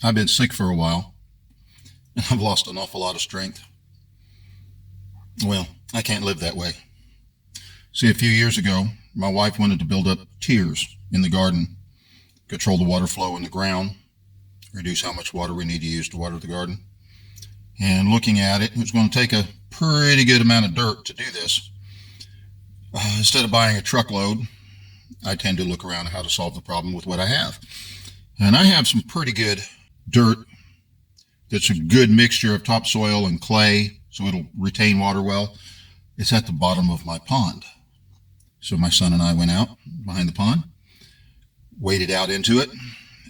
I've been sick for a while, and I've lost an awful lot of strength. Well, I can't live that way. See, a few years ago, my wife wanted to build up tiers in the garden, control the water flow in the ground, reduce how much water we need to use to water the garden. And looking at it, it was going to take a pretty good amount of dirt to do this. Instead of buying a truckload, I tend to look around at how to solve the problem with what I have. And I have some pretty good dirt that's a good mixture of topsoil and clay, so it'll retain water well. It's at the bottom of my pond. So my son and I went out behind the pond, waded out into it,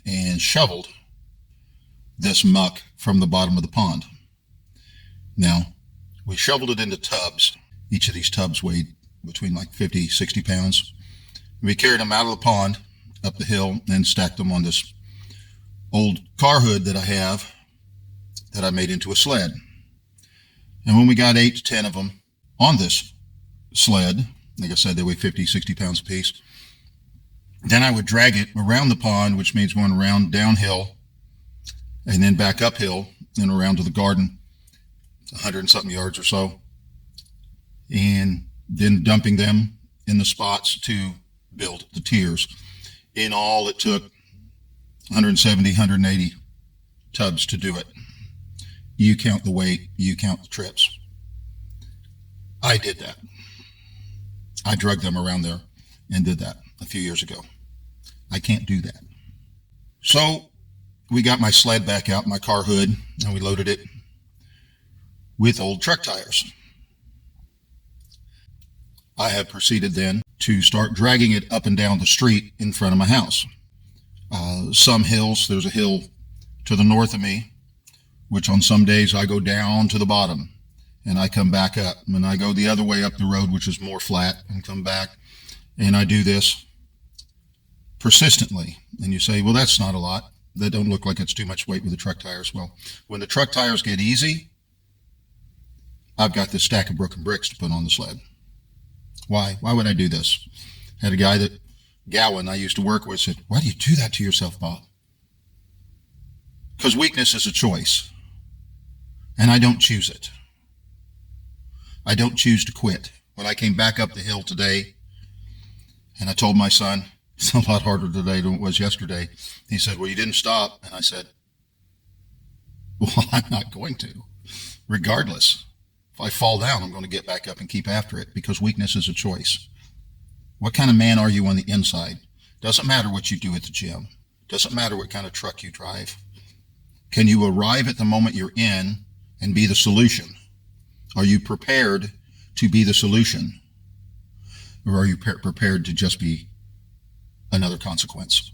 and shoveled this muck from the bottom of the pond. Now, we shoveled it into tubs. Each of these tubs weighed between like 50, 60 pounds. We carried them out of the pond, up the hill, and stacked them on this old car hood that I have that I made into a sled. And when we got 8 to 10 of them on this sled, like I said, they weigh 50, 60 pounds a piece, then I would drag it around the pond, which means going around downhill and then back uphill and around to the garden, 100 and something yards or so, and then dumping them in the spots to build the tiers. In all, it took 170, 180 tubs to do it. You count the weight, you count the trips. I did that. I drug them around there and did that a few years ago. I can't do that. So we got my sled back out, my car hood, and we loaded it with old truck tires. I have proceeded then to start dragging it up and down the street in front of my house. Some hills, there's a hill to the north of me, which on some days I go down to the bottom and I come back up, and I go the other way up the road, which is more flat, and come back, and I do this persistently. And you say, well, that's not a lot. That don't look like it's too much weight with the truck tires. Well, when the truck tires get easy, I've got this stack of broken bricks to put on the sled. Why? Why would I do this? Had a guy that Gowan I used to work with said, why do you do that to yourself, Bob? Because weakness is a choice, and I don't choose it. I don't choose to quit. When I came back up the hill today, and I told my son, it's a lot harder today than it was yesterday. He said, well, you didn't stop. And I said, well, I'm not going to. Regardless, if I fall down, I'm going to get back up and keep after it, because weakness is a choice. What kind of man are you on the inside? Doesn't matter what you do at the gym. Doesn't matter what kind of truck you drive. Can you arrive at the moment you're in and be the solution? Are you prepared to be the solution? Or are you prepared to just be another consequence?